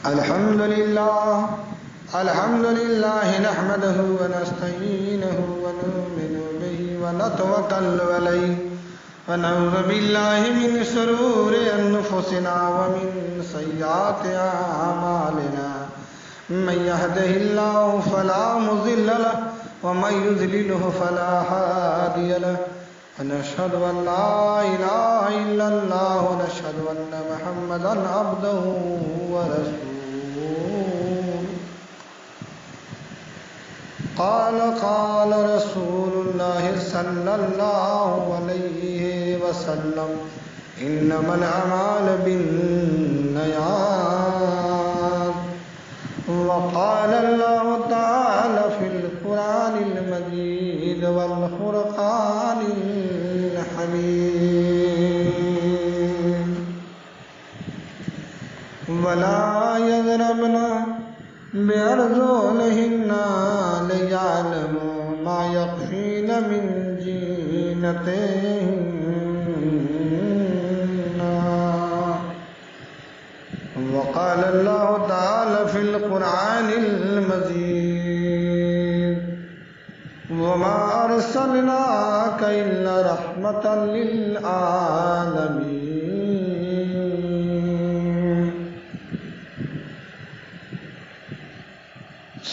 الحمد لله نحمده ونستعينه ونؤمن به ونتوكل عليه ونعوذ بالله من شرور أنفسنا ومن سيئات أعمالنا من يهده الله فلا مضل له ومن يضلل فلا هادي له ونشهد أن لا إله إلا الله ونشهد أن محمدا عبده ورسوله قال رسول الله صلى الله عليه وسلم إنما الأعمال بالنيات وقال الله تعالى في القرآن المجيد والفرقان الحميد ولا يضربن بأرجلهن ليعلموا ما يخفين من زينتهن وقال الله تعالى في القرآن المجيد وما أرسلناك إلا رحمة للعالمين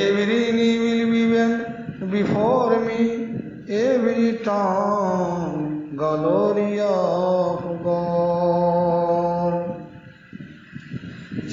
Every knee will be bent before me, every tongue glory of God.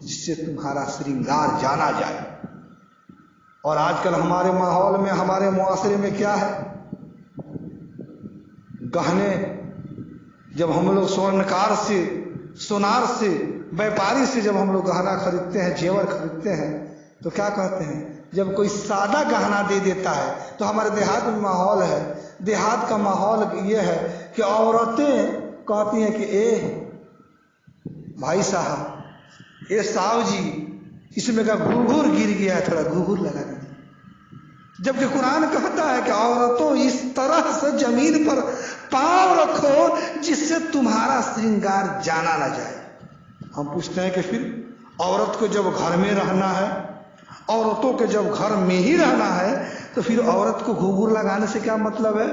جس سے تمہارا شرنگار جانا جائے۔ اور آج کل ہمارے ماحول میں، ہمارے معاشرے میں کیا ہے؟ گہنے جب ہم لوگ سورنکار سے، سونار سے، ویپاری سے جب ہم لوگ گہنا خریدتے ہیں، زیور خریدتے ہیں، تو کیا کہتے ہیں؟ جب کوئی سادہ گہنا دے دیتا ہے تو ہمارے دیہات میں ماحول ہے، دیہات کا ماحول یہ ہے کہ عورتیں کہتی ہیں کہ اے بھائی صاحب، اے صاحب جی، اس میں کا گھوگھر گر گیا ہے، تھوڑا گھوگھر لگا دیجیے۔ جبکہ قرآن کہتا ہے کہ عورتوں اس طرح سے زمین پر پاؤں رکھو جس سے تمہارا شرنگار جانا نہ جائے۔ ہم پوچھتے ہیں کہ پھر عورت کو جب گھر میں رہنا ہے، عورتوں کے جب گھر میں ہی رہنا ہے، تو پھر عورت کو گھوگھر لگانے سے کیا مطلب ہے؟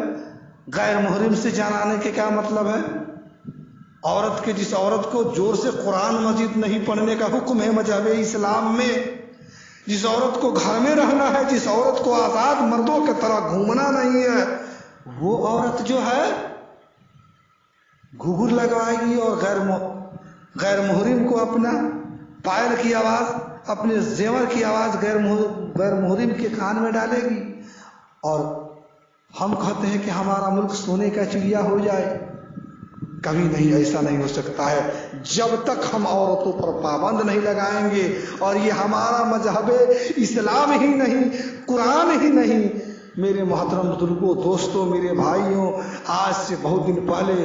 غیر محرم سے جانانے کے کیا مطلب ہے؟ عورت کے، جس عورت کو زور سے قرآن مجید نہیں پڑھنے کا حکم ہے مذہب اسلام میں، جس عورت کو گھر میں رہنا ہے، جس عورت کو آزاد مردوں کی طرح گھومنا نہیں ہے، وہ عورت جو ہے گھوگھر لگوائے گی اور غیر محرم کو اپنا پائل کی آواز، اپنے زیور کی آواز غیر محرم کے کان میں ڈالے گی۔ اور ہم کہتے ہیں کہ ہمارا ملک سونے کا چڑیا ہو جائے۔ کبھی نہیں، ایسا نہیں ہو سکتا ہے جب تک ہم عورتوں پر پابند نہیں لگائیں گے۔ اور یہ ہمارا مذہب اسلام ہی نہیں، قرآن ہی نہیں۔ میرے محترم بزرگوں، دوستوں، میرے بھائیوں، آج سے بہت دن پہلے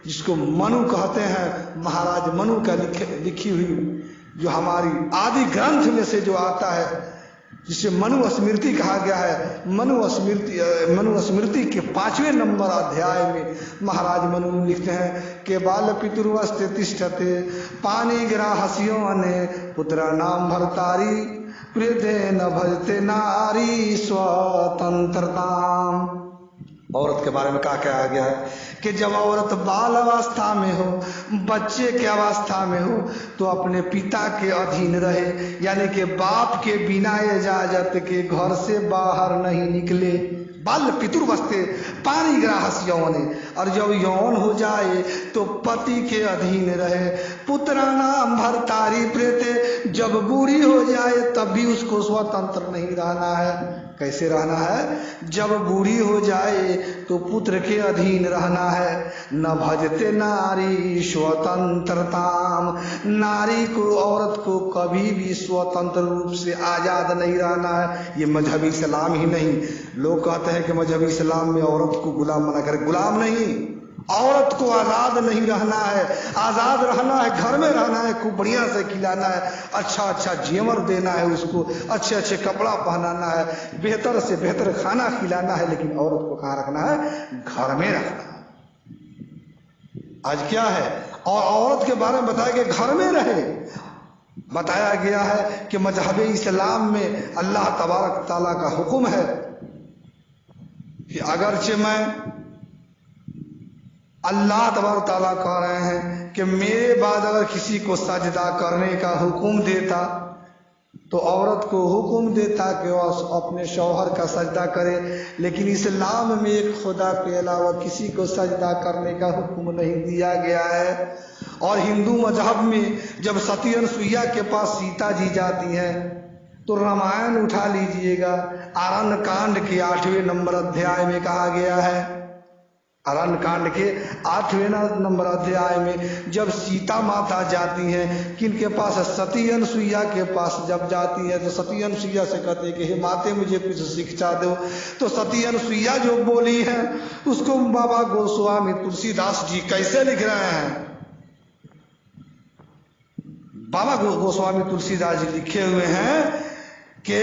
جس کو منو کہتے ہیں، مہاراج منو کا لکھی ہوئی جو ہماری آدی گرنتھ میں سے جو آتا ہے، جسے منو اسمرتی کہا گیا ہے، منو اسمرتی کے 5ویں نمبر ادھیائے میں مہاراج منو لکھتے ہیں کہ بال پتروست تشٹتے پانی گرا ہسیوں نے پترا نام بھرتاری پردے نہ بھجتے ناری سوتنترتام۔ عورت کے بارے میں کہا گیا ہے کہ جب عورت بال اوستھا میں ہو، بچے کے اوستھا میں ہو، تو اپنے پتا کے ادھین رہے، یعنی کہ باپ کے بنا اجازت کے گھر سے باہر نہیں نکلے۔ بال پتروستے پانی گراہس یونے، اور جب یون ہو جائے تو پتی کے ادھین رہے۔ پترا نام بھرتاری پریتے، جب بوڑھی ہو جائے تب بھی اس کو سوتنتر نہیں رہنا ہے۔ کیسے رہنا ہے؟ جب بوڑھی ہو جائے تو پتر کے ادھین رہنا ہے۔ نہ بھجتے ناری سوتنترتام، ناری کو، عورت کو کبھی بھی سوتنتر روپ سے آزاد نہیں رہنا ہے۔ یہ مذہب اسلام ہی نہیں۔ لوگ کہتے ہیں کہ مذہب اسلام میں عورت کو غلام بنا کر، غلام نہیں، عورت کو آزاد نہیں رہنا ہے، آزاد رہنا ہے، گھر میں رہنا ہے، خوب بڑھیا سے کھلانا ہے، اچھا اچھا زیور دینا ہے، اس کو اچھے اچھے کپڑا پہنانا ہے، بہتر سے بہتر کھانا کھلانا ہے، لیکن عورت کو کہاں رکھنا ہے؟ گھر میں رکھنا ہے۔ آج کیا ہے؟ اور عورت کے بارے میں بتایا کہ گھر میں رہے۔ بتایا گیا ہے کہ مذہب اسلام میں اللہ تبارک تعالیٰ کا حکم ہے کہ اگرچہ میں، اللہ تبارک تعالیٰ کہہ رہے ہیں کہ میرے بعد اگر کسی کو سجدہ کرنے کا حکم دیتا تو عورت کو حکم دیتا کہ وہ اپنے شوہر کا سجدہ کرے، لیکن اسلام میں ایک خدا کے علاوہ کسی کو سجدہ کرنے کا حکم نہیں دیا گیا ہے۔ اور ہندو مذہب میں جب ستی انسویا کے پاس سیتا جی جاتی ہیں تو رامائن اٹھا لیجئے گا، آرن کانڈ کے 8ویں نمبر ادھیائے میں کہا گیا ہے، ارن کانڈ کے 8ویں نمبر ادھیائے میں جب سیتا ماتا جاتی ہیں کن کے پاس؟ ستی انسویا کے پاس جب جاتی ہے تو ستی انسویا سے کہتے ہیں کہ ہے ماتے مجھے کچھ شکشا دو۔ تو ستی انسویا جو بولی ہے اس کو بابا گوسوامی تلسی داس جی کیسے لکھ رہے ہیں؟ بابا گوسوامی تلسی داس جی لکھے ہوئے ہیں کہ